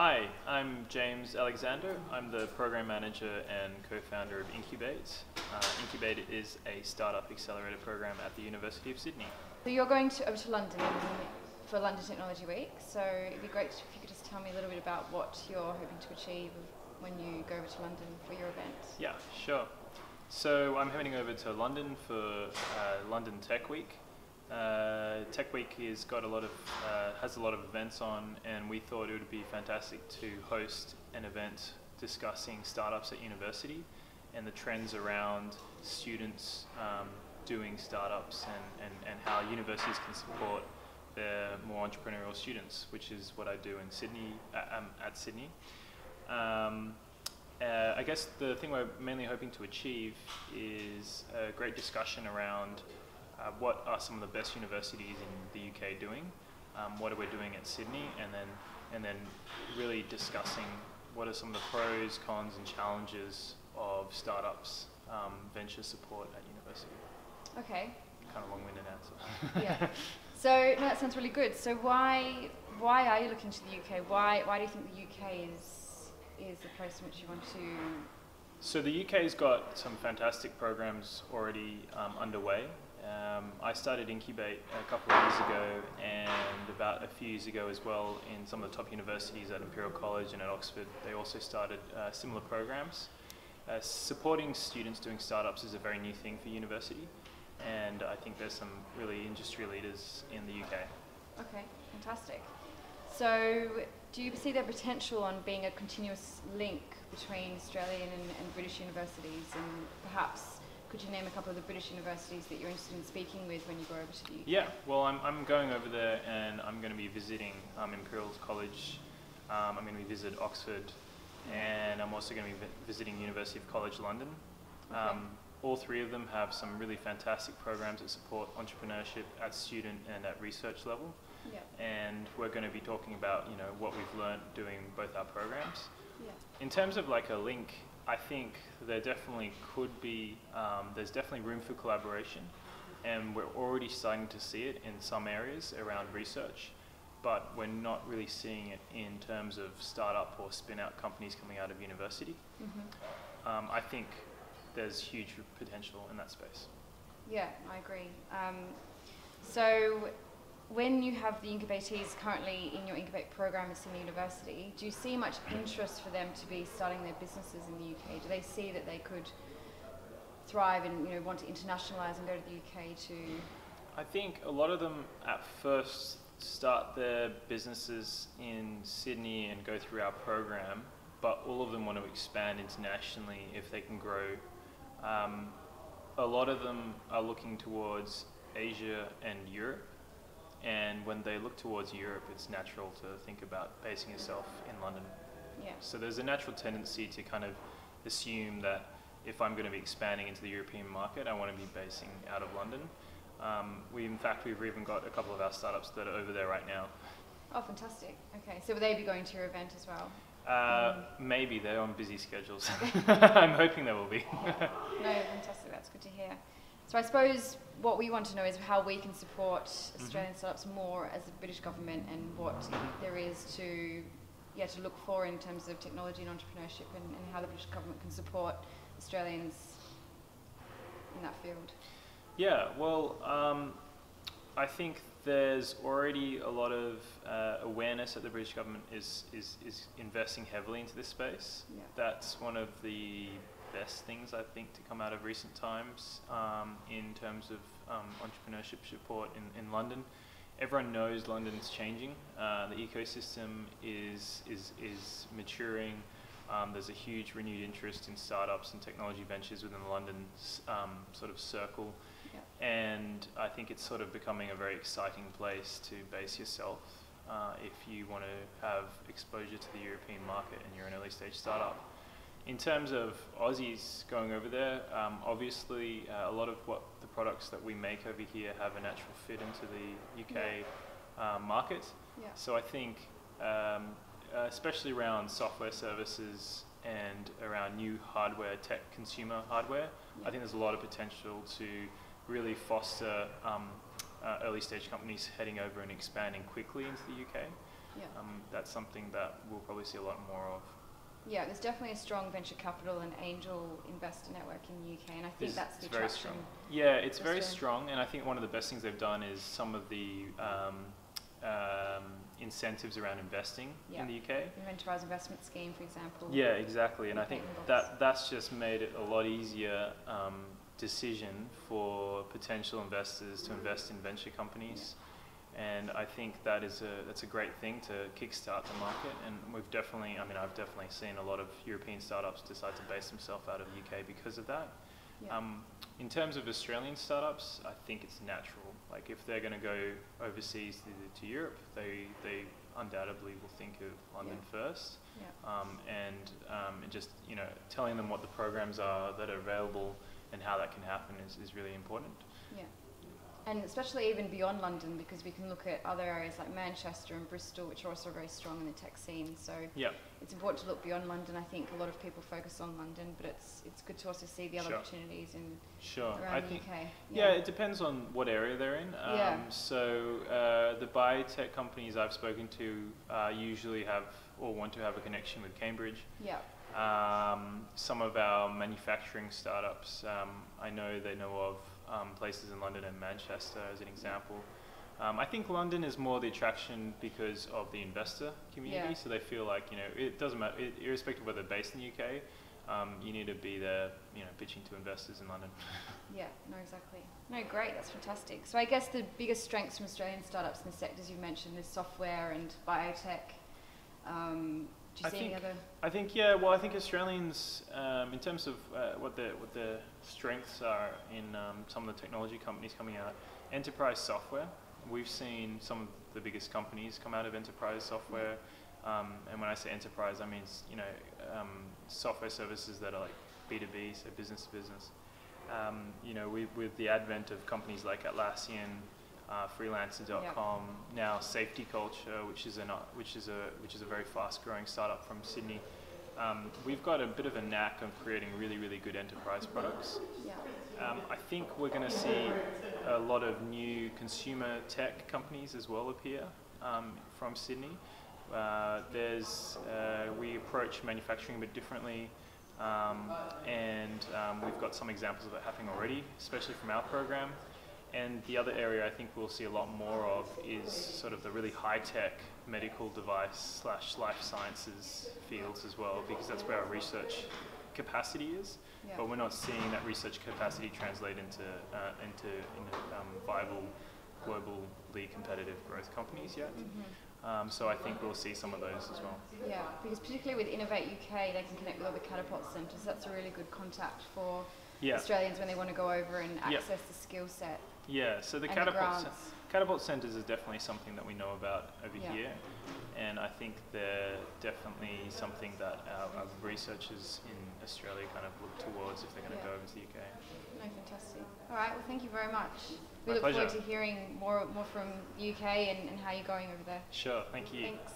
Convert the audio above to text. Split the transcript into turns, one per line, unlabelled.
Hi, I'm James Alexander. I'm the program manager and co-founder of INCUBATE. INCUBATE is a startup accelerator program at the University of Sydney.
So you're going over to London for London Technology Week, so it'd be great if you could just tell me a little bit about what you're hoping to achieve when you go over to London for your event.
Yeah, sure. So I'm heading over to London for London Tech Week. Tech Week has got has a lot of events on, and we thought it would be fantastic to host an event discussing startups at university and the trends around students doing startups and how universities can support their more entrepreneurial students, which is what I do in Sydney, at Sydney. I guess the thing we're mainly hoping to achieve is a great discussion around what are some of the best universities in the UK doing, what are we doing at Sydney, and then really discussing what are some of the pros, cons and challenges of startups, venture support at university.
Okay.
Kind of long-winded answer.
Yeah. So no, that sounds really good. So why are you looking to the UK? Why do you think the UK is the place in which you want to?
So the UK's got some fantastic programs already underway. I started INCUBATE a couple of years ago, and about a few years ago as well in some of the top universities at Imperial College and at Oxford. They also started similar programs. Supporting students doing startups is a very new thing for university, and I think there's some really industry leaders in the UK.
Okay, fantastic. So do you see the potential on being a continuous link between Australian and British universities, and perhaps could you name a couple of the British universities that you're interested in speaking with when you go over to the UK?
Yeah, well, I'm going over there and I'm going to be visiting Imperial College. I'm going to be visiting Oxford, and I'm also going to be visiting University of College London.
Okay.
All three of them have some really fantastic programs that support entrepreneurship at student and at research level.
Yeah.
And we're going to be talking about what we've learned doing both our programs.
Yeah.
In terms of like a link, I think there definitely could be, there's definitely room for collaboration, and we're already starting to see it in some areas around research, but we're not really seeing it in terms of startup or spin-out companies coming out of university. Mm-hmm. I think there's huge potential in that space.
Yeah, I agree. So when you have the incubatees currently in your incubate program at Sydney University, do you see much interest for them to be starting their businesses in the UK? Do they see that they could thrive and want to internationalise and go to the UK to?
I think a lot of them at first start their businesses in Sydney and go through our program, but all of them want to expand internationally if they can grow. A lot of them are looking towards Asia and Europe. And when they look towards Europe, it's natural to think about basing yourself in London.
Yeah.
So there's a natural tendency to kind of assume that if I'm going to be expanding into the European market, I want to be basing out of London. We've even got a couple of our startups that are over there right now.
Oh, fantastic. Okay, so will they be going to your event as well?
Maybe, they're on busy schedules. I'm hoping they will be.
No, fantastic, that's good to hear. So I suppose what we want to know is how we can support Australian startups more as the British government, and what there is to look for in terms of technology and entrepreneurship, and how the British government can support Australians in that field.
Yeah, well, I think there's already a lot of awareness that the British government is investing heavily into this space.
Yeah.
That's one of the best things I think to come out of recent times in terms of entrepreneurship support in London. Everyone knows London's changing. The ecosystem is maturing. There's a huge renewed interest in startups and technology ventures within the London sort of circle. Yeah. And I think it's sort of becoming a very exciting place to base yourself if you want to have exposure to the European market and you're an early stage startup. In terms of Aussies going over there, obviously a lot of what the products that we make over here have a natural fit into the UK market. Yeah. So I think, especially around software services and around new hardware, tech consumer hardware, I think there's a lot of potential to really foster early stage companies heading over and expanding quickly into the UK.
Yeah.
That's something that we'll probably see a lot more of.
Yeah, there's definitely a strong venture capital and angel investor network in the UK, and I think that's the attraction.
Very strong. Yeah, it's very strong, and I think one of the best things they've done is some of the incentives around investing in the UK.
The Enterprise Investment Scheme, for example.
Yeah, exactly, and I think that's just made it a lot easier decision for potential investors to invest in venture companies.
Yeah.
And I think that's a great thing to kickstart the market. And I've definitely seen a lot of European startups decide to base themselves out of the UK because of that.
Yeah.
In terms of Australian startups, I think it's natural. Like if they're going to go overseas to Europe, they undoubtedly will think of London first.
Yeah.
And just telling them what the programs are that are available and how that can happen is really important.
Yeah. And especially even beyond London, because we can look at other areas like Manchester and Bristol, which are also very strong in the tech scene. So it's important to look beyond London. I think a lot of people focus on London, but it's good to also see the other opportunities around the UK.
Yeah, it depends on what area they're in. So the biotech companies I've spoken to usually have or want to have a connection with Cambridge.
Yeah.
Some of our manufacturing startups, I know they know of places in London and Manchester as an example. I think London is more the attraction because of the investor community, so they feel like, it doesn't matter, irrespective of whether they're based in the UK, you need to be there, pitching to investors in London. Yeah,
no, exactly. No, great, that's fantastic. So I guess the biggest strengths from Australian startups in the sectors you've mentioned is software and biotech. Do you see any other?
I think Australians, in terms of what the strengths are in some of the technology companies coming out, enterprise software. We've seen some of the biggest companies come out of enterprise software, and when I say enterprise, I mean software services that are like B2B, so business to business. With the advent of companies like Atlassian, freelancer.com, now Safety Culture, which is a very fast-growing startup from Sydney. We've got a bit of a knack of creating really, really good enterprise products.
Yeah.
I think we're going to see a lot of new consumer tech companies as well appear from Sydney. We approach manufacturing a bit differently, and we've got some examples of it happening already, especially from our program. And the other area I think we'll see a lot more of is sort of the really high-tech medical device / life sciences fields as well, because that's where our research capacity is. Yeah. But we're not seeing that research capacity translate into viable, globally competitive growth companies yet. Mm-hmm. So I think we'll see some of those as well.
Yeah, because particularly with Innovate UK, they can connect with all the catapult centres. That's a really good contact for Australians when they want to go over and access the skill set.
Yeah, so the catapult centres is definitely something that we know about over here, and I think they're definitely something that our researchers in Australia kind of look towards if they're going to go over to the UK.
No, fantastic. All right, well, thank you very much. We
My
look
pleasure.
forward to hearing more from the UK and how you're going over there.
Sure, thank you.
Thanks.